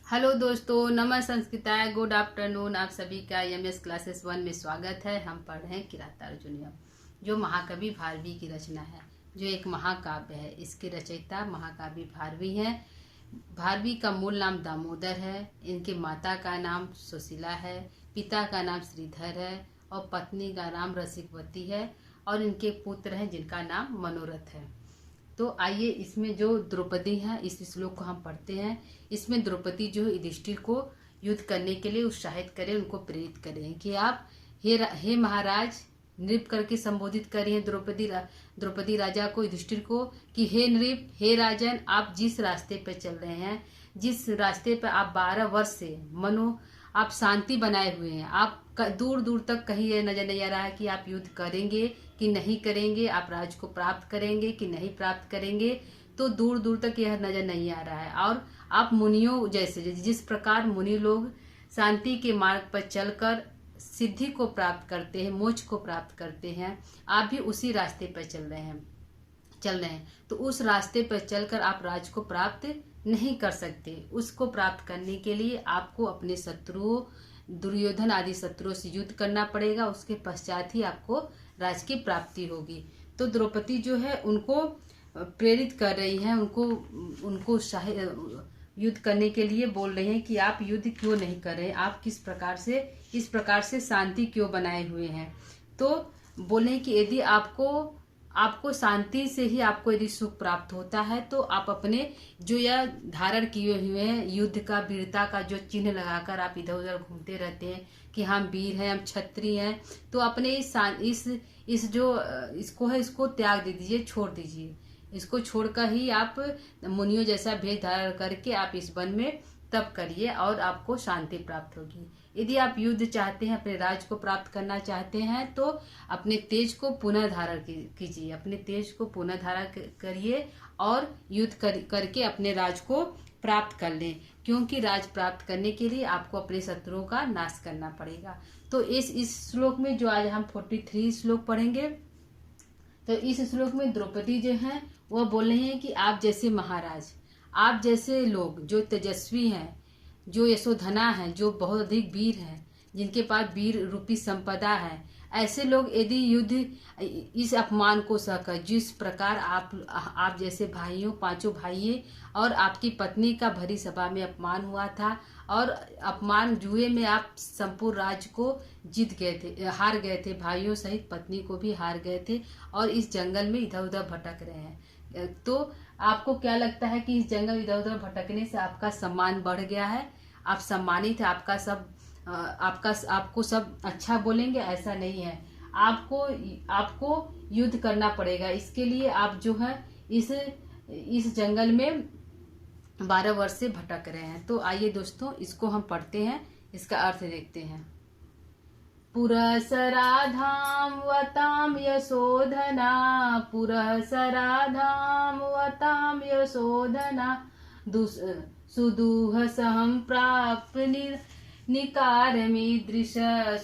Hello दोस्तों, नमः संस्कृताय, गुड आफ्टरनून। आप सभी का एमएस क्लासेस 1 में स्वागत है। हम पढ़ रहे हैं किरातार्जुनीयम, जो महाकवि भारवी की रचना है, जो एक महाकाव्य है। इसके रचयिता महाकवि भारवी हैं। भारवी का मूल नाम दामोदर है। इनकी माता का नाम सुशीला है, पिता का नाम श्रीधर है और पत्नी का नाम रसिकवती है, और इनके पुत्र हैं जिनका नाम मनोरथ है। तो आइए इसमें जो द्रौपदी है, इस श्लोक को हम पढ़ते हैं। इसमें द्रौपदी जो है युधिष्ठिर को युद्ध करने के लिए उत्साहित करें, उनको प्रेरित करें कि आप हे महाराज नृप करके संबोधित करिए द्रौपदी राजा को, युधिष्ठिर को, कि हे नृप, हे राजन, आप जिस रास्ते पर चल रहे हैं, जिस रास्ते पर आप 12 वर्ष से मनो आप शांति बनाए हुए हैं, आप दूर दूर तक कहीं ये नजर नहीं आ रहा है कि आप युद्ध करेंगे कि नहीं करेंगे, आप राज को प्राप्त करेंगे कि नहीं प्राप्त करेंगे, तो दूर दूर तक यह नजर नहीं आ रहा है। और आप मुनियों जैसे, जिस प्रकार मुनि लोग शांति के मार्ग पर चलकर सिद्धि को प्राप्त करते हैं, मोक्ष को प्राप्त करते हैं, आप भी उसी रास्ते पर चल रहे हैं। तो उस रास्ते पर चलकर आप राज को प्राप्त नहीं कर सकते। उसको प्राप्त करने के लिए आपको अपने शत्रुओं, दुर्योधन आदि शत्रुओं से युद्ध करना पड़ेगा। उसके पश्चात ही आपको राज की प्राप्ति होगी। तो द्रौपदी जो है उनको प्रेरित कर रही हैं, उनको युद्ध करने के लिए बोल रहे हैं कि आप युद्ध क्यों नहीं कर रहे, आप इस प्रकार से शांति क्यों बनाए हुए हैं। तो बोले कि यदि आपको शांति से ही आपको यदि सुख प्राप्त होता है, तो आप अपने जो यह धारण किए हुए हैं युद्ध का, वीरता का जो चिन्ह लगाकर आप इधर उधर घूमते रहते हैं कि हम वीर हैं, हम क्षत्रिय हैं, तो अपने इसको त्याग दे दीजिए, छोड़ दीजिए। इसको छोड़कर ही आप मुनियों जैसा भेष धारण करके आप इस वन में तप करिए और आपको शांति प्राप्त होगी। यदि आप युद्ध चाहते हैं, अपने राज को प्राप्त करना चाहते हैं, तो अपने तेज को पुनः धारण कीजिए, अपने तेज को पुनः धारण करिए और युद्ध करके अपने राज को प्राप्त कर लें, क्योंकि राज प्राप्त करने के लिए आपको अपने शत्रुओं का नाश करना पड़ेगा। तो इस श्लोक में जो आज हम 43 श्लोक पढ़ेंगे, तो इस श्लोक में द्रौपदी जो है वह बोल रही है कि आप जैसे महाराज, आप जैसे लोग जो तेजस्वी हैं, जो यशोधना हैं, जो बहुत अधिक वीर हैं, जिनके पास वीर रूपी संपदा है, ऐसे लोग यदि युद्ध इस अपमान को सहकर, जिस प्रकार आप जैसे भाइयों, 5 भाइयों और आपकी पत्नी का भरी सभा में अपमान हुआ था, और अपमान जुए में आप संपूर्ण राज्य को जीत गए थे, हार गए थे, भाइयों सहित पत्नी को भी हार गए थे, और इस जंगल में इधर उधर भटक रहे हैं। तो आपको क्या लगता है कि इस जंगल इधर उधर भटकने से आपका सम्मान बढ़ गया है, आप सम्मानित है, आपको सब अच्छा बोलेंगे? ऐसा नहीं है। आपको युद्ध करना पड़ेगा। इसके लिए आप जो है इस जंगल में 12 वर्ष से भटक रहे हैं। तो आइए दोस्तों, इसको हम पढ़ते हैं, इसका अर्थ देखते हैं। पुरसराधाम वताम यशोधना, पुरसराधाम वताम यशोधना, सुदूह सहम प्राप निकारमीदृश,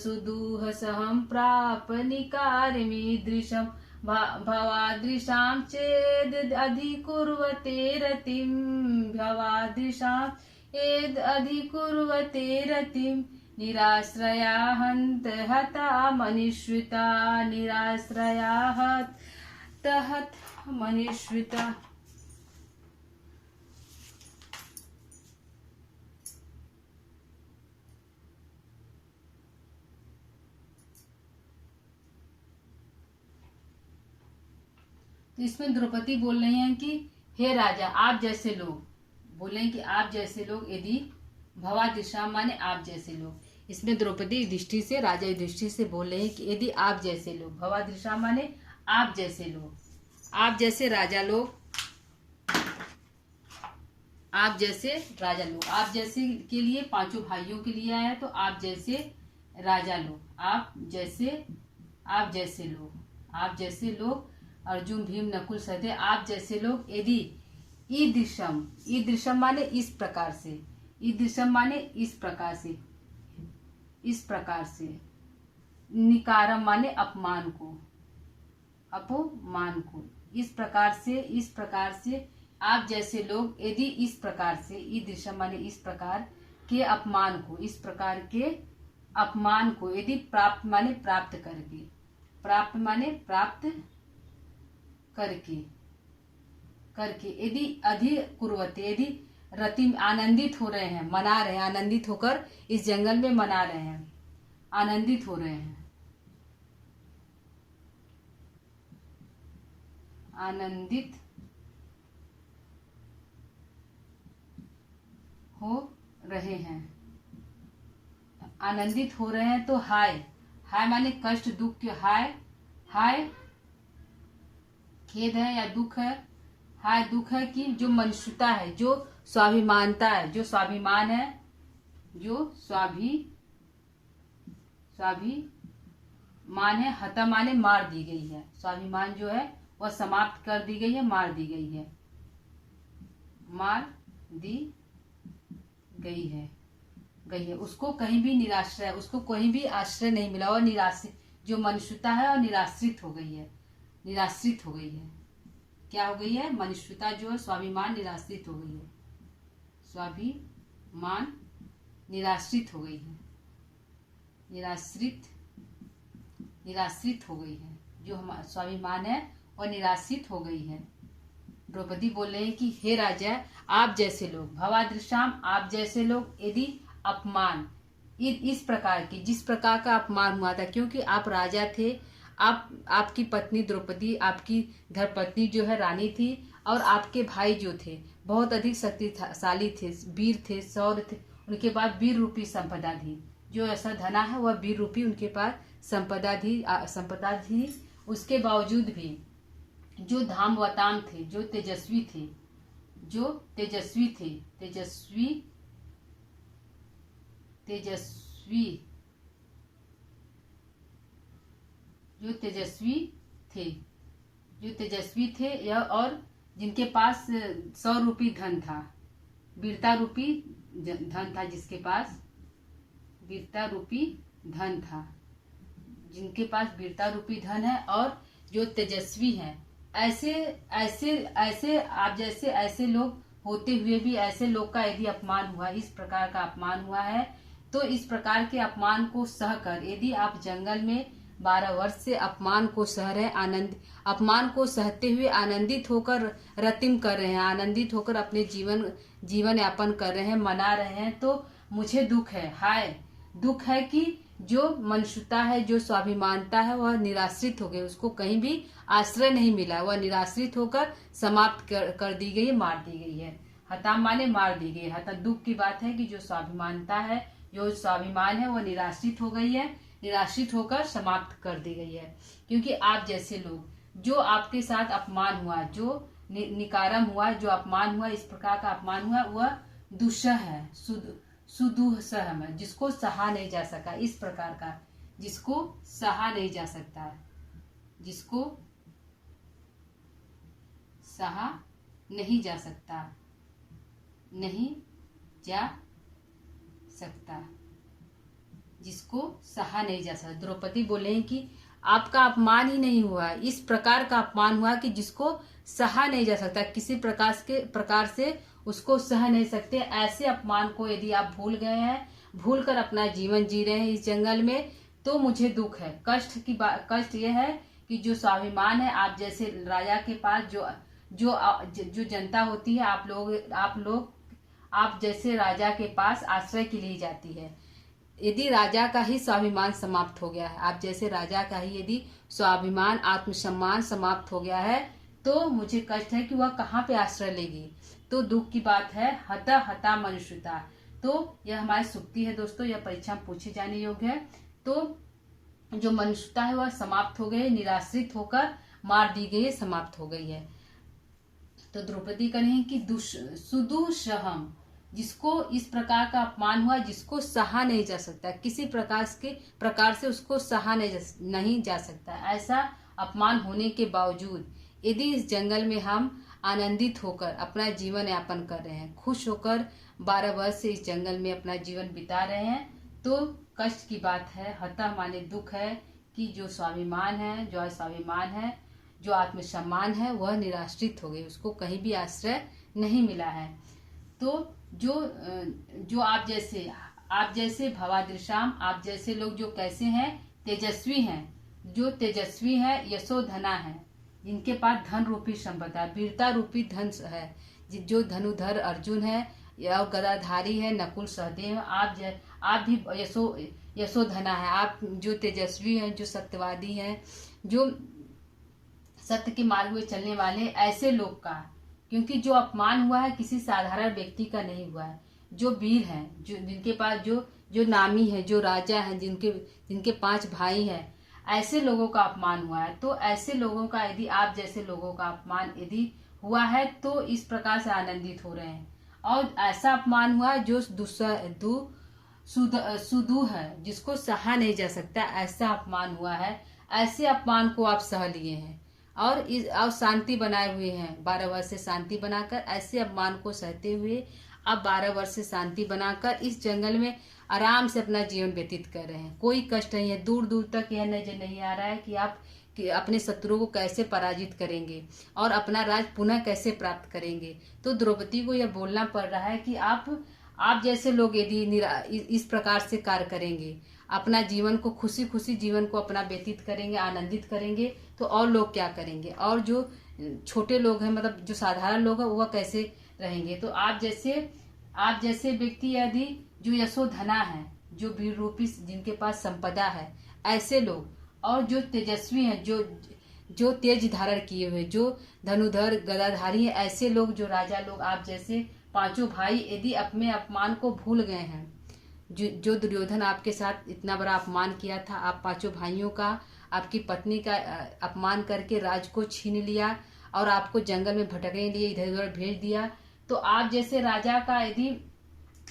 सुदूह सहम प्राप निकारमीदृशम, भवादृशां चेद अधिकुर्वते रतिम, भवादृशां एद अधिकुर्वते रतिम, निराश्रया हंत हता मनिष्विता, निराश्रया हत मनिष्विता। तो इसमें द्रौपदी बोल रही हैं कि हे राजा, आप जैसे लोग, बोले कि आप जैसे लोग, यदि भवादृशा माने आप जैसे लोग, इसमें द्रौपदी युधिष्ठिर से, राजा युधिष्ठिर से बोल रहे हैं कि यदि आप जैसे लोग, भवादृशा माने आप जैसे लोग, आप जैसे राजा लोग, आप जैसे राजा लोग, आप जैसे के लिए 5 भाइयों के लिए आया, तो आप जैसे राजा लोग, आप जैसे लोग, अर्जुन भीम नकुल सहदेव, आप जैसे लोग, यदि ईदृशम माने इस प्रकार से, ईदृशम माने इस प्रकार से, निकारम माने अपमान को, इस प्रकार से आप जैसे लोग यदि इस प्रकार से ईदृशम माने इस प्रकार के अपमान को, इस प्रकार के अपमान को यदि प्राप्त माने प्राप्त करके, प्राप्त माने प्राप्त करके, करके यदि अधिक कुर्वते, यदि रति आनंदित हो रहे हैं, मना रहे हैं, आनंदित होकर इस जंगल में मना रहे हैं, आनंदित हो रहे हैं, आनंदित हो रहे हैं, आनंदित हो रहे हैं। तो हाय, हाय माने कष्ट दुख के, हाय, हाय खेद है या दुख है, हाय दुख है कि जो मनुष्यता है, जो स्वाभिमानता है, जो स्वाभिमान है, जो स्वाभिमान है, हता माने मार दी गई है, स्वाभिमान जो है वह समाप्त कर दी गई है, मार दी गई है, मार दी गई है, उसको कहीं भी निराश्रय, उसको कहीं भी आश्रय नहीं मिला और निराश्रित, जो मनुष्यता है और निराश्रित हो गई है, निराश्रित हो गई है। क्या हो गई है? मनुष्यता जो है, स्वाभिमान निराश्रित हो गई है, स्वाभिमान निराश्रित हो गई है, निराश्रित हो गई है, जो हमारा स्वाभिमान है और निराश्रित हो गई है। द्रौपदी बोल रहे हैं कि हे राजा, आप जैसे लोग, भवादृशाम आप जैसे लोग, यदि अपमान इस प्रकार की, जिस प्रकार का अपमान हुआ था, क्योंकि आप राजा थे, आपकी पत्नी द्रौपदी, आपकी धर्मपत्नी जो है रानी थी, और आपके भाई जो थे बहुत अधिक शक्तिशाली थे, वीर थे, शौर्य थे, उनके पास वीर रूपी संपदा थी, जो ऐसा धना है वह वीर रूपी उनके पास संपदा थी। उसके बावजूद भी जो धामवताम थे, जो तेजस्वी थे, जो तेजस्वी थे, जो तेजस्वी थे यह, और जिनके पास 100 रूपी धन था, वीरता रूपी धन था, जिसके पास वीरता रूपी धन था, जिनके पास वीरता रूपी धन है और जो तेजस्वी हैं, ऐसे आप जैसे ऐसे लोग होते हुए भी ऐसे लोग का यदि अपमान हुआ, इस प्रकार का अपमान हुआ है, तो इस प्रकार के अपमान को सहकर, यदि आप जंगल में 12 वर्ष से अपमान को सह रहे, अपमान को सहते हुए आनंदित होकर रतिम कर रहे हैं, आनंदित होकर अपने जीवन यापन कर रहे हैं, मना रहे हैं, तो मुझे दुख है, हाय दुख है कि जो मनुष्यता है, जो स्वाभिमानता है, वह निराश्रित हो गई, उसको कहीं भी आश्रय नहीं मिला, वह निराश्रित होकर समाप्त कर दी गई, मार दी गई है। हताम माने मार दी गई। हता दुख की बात है कि जो स्वाभिमानता है, जो स्वाभिमान है, वह निराश्रित हो गई है, निराश्रित होकर समाप्त कर दी गई है। क्योंकि आप जैसे लोग, जो आपके साथ अपमान हुआ, जो निकारम हुआ, जो अपमान हुआ, इस प्रकार का अपमान हुआ, वह दुस्सह है, सुदुस्सह है, जिसको सहा नहीं जा सका, इस प्रकार का, जिसको सहा नहीं जा सकता, जिसको सहा नहीं जा सकता, नहीं जा सकता, जिसको सहा नहीं जा सकता। द्रौपदी बोले हैं कि आपका अपमान ही नहीं हुआ, इस प्रकार का अपमान हुआ कि जिसको सहा नहीं जा सकता, किसी प्रकार से उसको सह नहीं सकते। ऐसे अपमान को यदि आप भूल गए हैं, भूल कर अपना जीवन जी रहे हैं इस जंगल में, तो मुझे दुख है। कष्ट यह है कि जो स्वाभिमान है, आप जैसे राजा के पास जो जनता होती है, आप जैसे राजा के पास आश्रय के लिए जाती है, यदि राजा का ही स्वाभिमान समाप्त हो गया है, आप जैसे राजा का ही यदि स्वाभिमान, आत्मसम्मान समाप्त हो गया है, तो मुझे कष्ट है कि वह कहाँ पे आश्रय लेगी। तो दुख की बात है। हता मनुष्यता, तो यह हमारी सुक्ति है दोस्तों, यह परीक्षा में पूछे जाने योग्य है। तो जो मनुष्यता है वह समाप्त हो गई, निराश्रित होकर मार दी गई, समाप्त हो गई है। तो द्रौपदी कह रही है कि सुदुस्सहम, जिसको इस प्रकार का अपमान हुआ, जिसको सहा नहीं जा सकता, किसी प्रकार से उसको सहा नहीं जा सकता। ऐसा अपमान होने के बावजूद यदि इस जंगल में हम आनंदित होकर अपना जीवन यापन कर रहे हैं, खुश होकर 12 वर्ष से इस जंगल में अपना जीवन बिता रहे हैं, तो कष्ट की बात है। हतः माने दुख है कि जो स्वाभिमान है, जो स्वाभिमान है, जो आत्मसम्मान है वह निराश्रित हो गई, उसको कहीं भी आश्रय नहीं मिला है। तो जो आप जैसे भवादृशाम, आप जैसे लोग जो कैसे हैं, तेजस्वी हैं, जो तेजस्वी है, यशोधना है, जिनके पास धन रूपी संपदा, वीरता रूपी धन है, जो धनुधर अर्जुन है या गदाधारी है नकुल सहदेव, आप भी यशोधना है, आप जो तेजस्वी हैं, जो सत्यवादी हैं, जो सत्य के मार्ग में चलने वाले, ऐसे लोग का, क्योंकि जो अपमान हुआ है किसी साधारण व्यक्ति का नहीं हुआ है, जो वीर हैं, जो जिनके पास जो नामी है, जो राजा है, जिनके 5 भाई हैं, ऐसे लोगों का अपमान हुआ है। तो ऐसे लोगों का, यदि आप जैसे लोगों का अपमान यदि हुआ है तो इस प्रकार से आनंदित हो रहे हैं। और ऐसा अपमान हुआ है जो सुदू है, जिसको सहा नहीं जा सकता, ऐसा अपमान हुआ है। ऐसे अपमान को आप सह लिए हैं और शांति बनाए हुए हैं, 12 वर्ष से शांति बनाकर ऐसे अपमान को सहते हुए आप 12 वर्ष से शांति बनाकर इस जंगल में आराम से अपना जीवन व्यतीत कर रहे हैं। कोई कष्ट नहीं है, दूर दूर तक यह नजर नहीं आ रहा है कि आप अपने शत्रुओं को कैसे पराजित करेंगे और अपना राज पुनः कैसे प्राप्त करेंगे। तो द्रौपदी को यह बोलना पड़ रहा है कि आप जैसे लोग यदि इस प्रकार से कार्य करेंगे, अपना जीवन को खुशी खुशी जीवन को अपना व्यतीत करेंगे, आनंदित करेंगे, तो और लोग क्या करेंगे, और जो छोटे लोग हैं, मतलब जो साधारण लोग हैं, वह कैसे रहेंगे। तो आप जैसे व्यक्ति यदि जो यशोधना है, जो वीर रूपी जिनके पास संपदा है, ऐसे लोग, और जो तेजस्वी हैं, जो तेज धारण किए हुए, जो धनुधर गदाधारी है, ऐसे लोग, जो राजा लोग, आप जैसे 5 भाई यदि अपने अपमान को भूल गए हैं, जो दुर्योधन आपके साथ इतना बड़ा अपमान किया था, आप 5 भाइयों का, आपकी पत्नी का अपमान करके राज को छीन लिया और आपको जंगल में भटकने लिए इधर उधर भेज दिया। तो आप जैसे राजा का यदि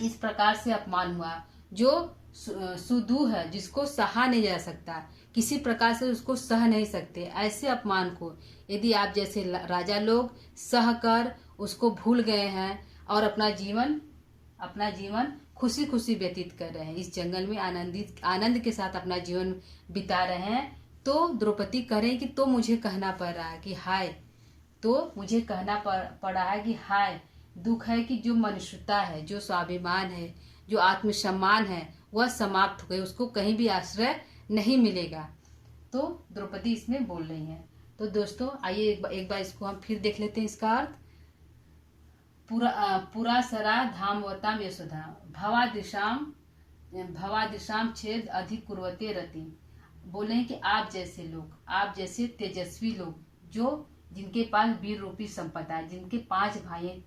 इस प्रकार से अपमान हुआ, जो सुदू है, जिसको सहा नहीं जा सकता, किसी प्रकार से उसको सह नहीं सकते, ऐसे अपमान को यदि आप जैसे राजा लोग सह कर उसको भूल गए हैं और अपना जीवन खुशी खुशी व्यतीत कर रहे हैं, इस जंगल में आनंद के साथ अपना जीवन बिता रहे हैं, तो द्रौपदी कह रही कि तो मुझे कहना पड़ रहा है कि हाय, तो मुझे कहना पड़ रहा है कि हाय, दुख है कि जो मनुष्यता है, जो स्वाभिमान है, जो आत्मसम्मान है, वह समाप्त हो गई, उसको कहीं भी आश्रय नहीं मिलेगा। तो द्रौपदी इसमें बोल रही है। तो दोस्तों आइए एक बार इसको हम फिर देख लेते हैं, इसका अर्थ। पुरा सरा धामवताम यशोधा भवादिशाम छेद अधिक कुर्वते रति। बोले हैं कि आप जैसे लोग, आप जैसे तेजस्वी लोग, जो जिनके पास वीर रूपी संपदा है, जिनके 5 भाई हैं,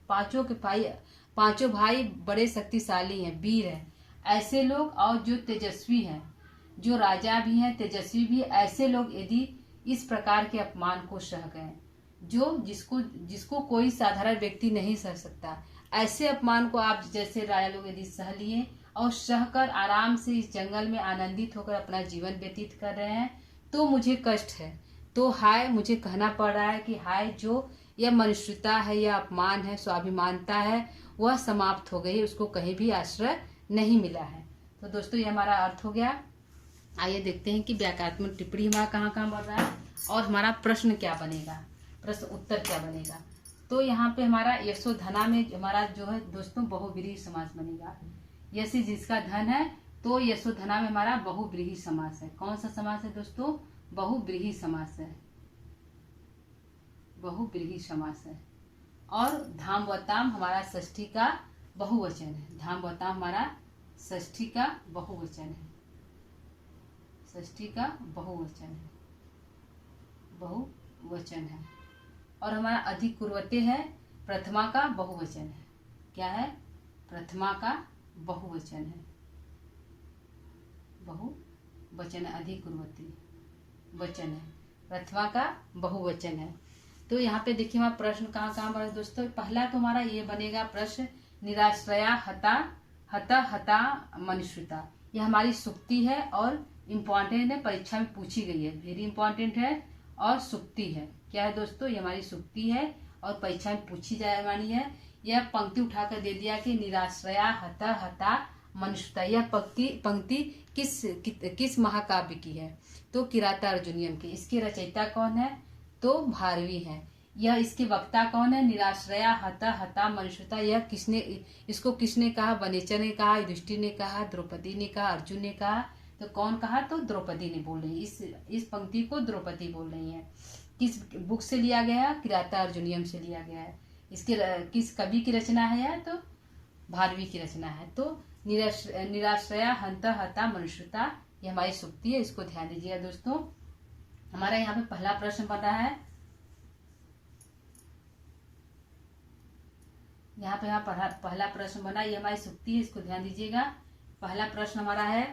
पांचों भाई बड़े शक्तिशाली हैं, वीर हैं, ऐसे लोग, और जो तेजस्वी हैं, जो राजा भी हैं, तेजस्वी भी, ऐसे लोग यदि इस प्रकार के अपमान को सह गए, जिसको कोई साधारण व्यक्ति नहीं सह सकता, ऐसे अपमान को आप जैसे राजा लोग यदि सह लिए और सहकर आराम से इस जंगल में आनंदित होकर अपना जीवन व्यतीत कर रहे हैं, तो मुझे कष्ट है, तो हाय, मुझे कहना पड़ रहा है कि हाय, जो यह मनुष्यता है, यह अपमान है, स्वाभिमानता है, वह समाप्त हो गई, उसको कहीं भी आश्रय नहीं मिला है। तो दोस्तों ये हमारा अर्थ हो गया। आइए देखते हैं कि व्याकरणात्मक टिप्पणी हमारा कहाँ कहाँ बढ़ रहा है और हमारा प्रश्न क्या बनेगा, प्रश्न उत्तर क्या बनेगा। तो यहाँ पे हमारा यशोधना में हमारा जो है दोस्तों बहुव्रीहि समास बनेगा। यशि जिसका धन है, तो यशोधना में हमारा बहुव्रीहि समास है। कौन सा समास है दोस्तों? बहुव्रीहि समास है, बहुव्रीहि समास है। और धामवताम हमारा षष्ठी का बहुवचन है। धामवताम हमारा षष्ठी का बहुवचन है, षष्ठी का बहुवचन है। और हमारा अधिक कुर्वते है, प्रथमा का बहुवचन है। क्या है? प्रथमा का बहुवचन है, बहुवचन है, अधिक कुर्वती वचन है, प्रथमा का बहुवचन है। तो यहाँ पे देखिए हमारा प्रश्न कहाँ कहाँ बना दोस्तों। पहला तो हमारा ये बनेगा प्रश्न, निराश्रया हता मनुष्यता। यह हमारी सुक्ति है और इम्पॉर्टेंट है, परीक्षा में पूछी गई है, वेरी इंपॉर्टेंट है और सुक्ति है। क्या है दोस्तों? ये हमारी सुक्ति है और परीक्षा में पूछी जाए वाली है। यह पंक्ति उठाकर दे दिया कि निराश्रया हता मनुष्यता। यह पंक्ति किस महाकाव्य की है? तो किरातार्जुनीयम की। इसके रचयिता कौन है? तो भारवी है। यह इसके वक्ता कौन है? निराश्रया हता हता मनुष्यता। यह इसको किसने कहा? वनेचर ने कहा, युधिष्ठिर ने कहा, द्रौपदी ने कहा, अर्जुन ने कहा। तो कौन कहा? तो द्रौपदी ने बोल रही है। इस पंक्ति को द्रौपदी बोल रही है। किस बुक से लिया गया है? किराता अर्जुनियम से लिया गया है। इसके किस कवि की रचना है यह? तो भारवी की रचना है। तो निराश्रया हंता हता मनुष्यता, ये हमारी सूक्ति है, इसको ध्यान दीजिएगा दोस्तों। हमारा यहाँ पे पहला प्रश्न बना है, यहाँ पहला प्रश्न बना, ये हमारी सूक्ति है, इसको ध्यान दीजिएगा। पहला प्रश्न हमारा है,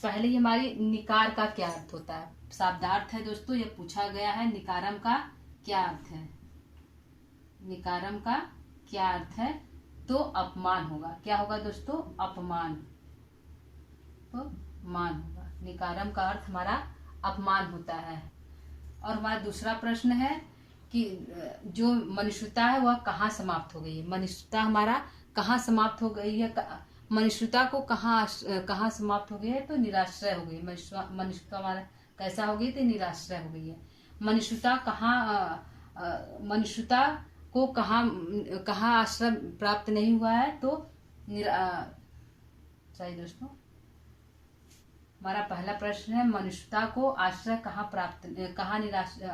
पहले ही हमारी निकार का क्या अर्थ होता है? शब्दार्थ है दोस्तों, ये पूछा गया है। निकारम का क्या अर्थ है? निकारम का क्या अर्थ है? तो अपमान होगा। क्या होगा दोस्तों? अपमान। तो मान होगा। निकारम का अर्थ हमारा अपमान होता है। और हमारा दूसरा प्रश्न है कि जो मनुष्यता है वह कहाँ समाप्त हो गई है? मनुष्यता हमारा कहाँ समाप्त हो गई है? मनुष्यता को कहाँ समाप्त हो गई है? तो निराश्रय हो गई। मनुष्यता हमारा कैसा हो गई? तो निराश्रय हो गई है। मनुष्यता मनुष्यता को कहाँ आश्रय प्राप्त नहीं हुआ है? तो सही दोस्तों, हमारा पहला प्रश्न है, मनुष्यता को आश्रय कहाँ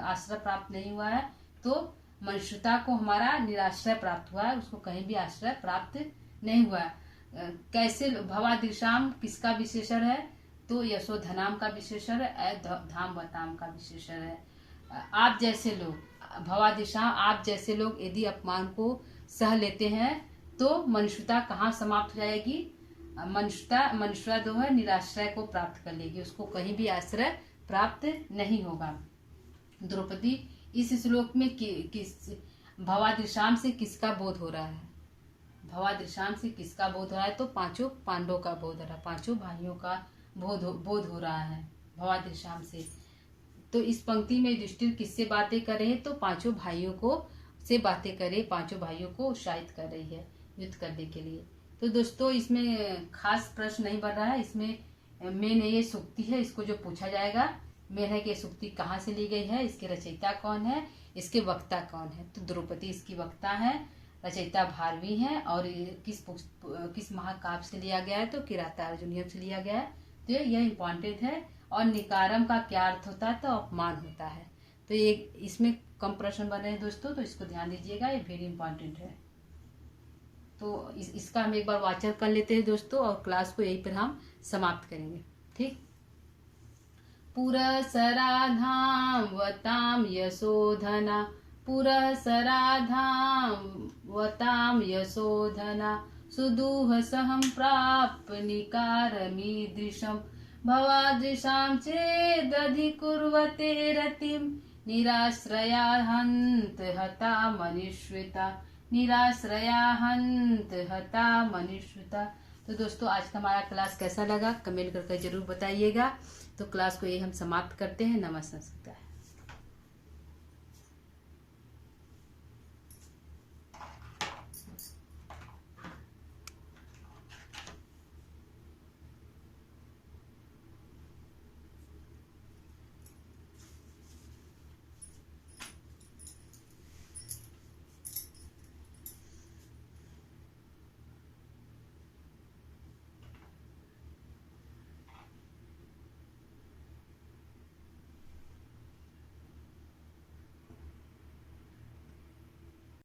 आश्रय प्राप्त नहीं हुआ है? तो मनुष्यता को हमारा निराश्रय प्राप्त हुआ है, उसको कहीं भी आश्रय प्राप्त नहीं हुआ है। कैसे? भवादृशाम किसका विशेषण है? तो यशोधनाम का विशेषण है, धाम वताम का विशेषण है। आप जैसे लोग, भवादृशाम आप जैसे लोग यदि अपमान को सह लेते हैं तो मनुष्यता कहाँ समाप्त हो जाएगी? मनुष्यता जो है निराश्रय को प्राप्त कर लेगी, उसको कहीं भी आश्रय प्राप्त नहीं होगा। द्रौपदी इस श्लोक में किस भवादृशाम से किसका बोध हो रहा है? भवादृशाम से किसका बोध हो रहा है? तो पांचों पांडवों का बोध हो रहा है, पांचों भाइयों का बोध हो रहा है भवादृशाम से। तो इस पंक्ति में युधिष्ठिर किससे बातें कर रहे हैं? तो पांचों भाइयों को से बातें कर रहे, पांचों भाइयों को उत्साहित कर रही है युद्ध करने के लिए। तो दोस्तों इसमें खास प्रश्न नहीं बन रहा है, इसमें मेन ये सूक्ति है, इसको जो पूछा जाएगा मेन है कि सूक्ति कहाँ से ली गई है, इसके रचयिता कौन है, इसके वक्ता कौन है? तो द्रौपदी इसकी वक्ता है, रचयिता भारवी है, और किस महाकाव्य से लिया गया है? तो किराता अर्जुनियम से लिया गया है। तो यह इम्पॉर्टेंट है। और निकारम का क्या अर्थ होता है? तो अपमान होता है। तो ये इसमें कम प्रश्न बने हैं दोस्तों, तो इसको ध्यान दीजिएगा, ये वेरी इंपॉर्टेंट है। तो इसका हम एक बार वाचन कर लेते हैं दोस्तों, और क्लास को यहीं पर हम समाप्त करेंगे। ठीक। पुरसराधाम वताम यशोधना, पुरसराधाम वताम यशोधना, सुदूह सहम प्राप निकारमीदृशम, भवादृशाम चेदधिकुर्वते रतिम, निराश्रया हन्त हता मनुष्यता, निराश्रया हन्त हता मनुष्यता। तो दोस्तों आज का हमारा क्लास कैसा लगा कमेंट करके जरूर बताइएगा। तो क्लास को ये हम समाप्त करते हैं। नमस्कार।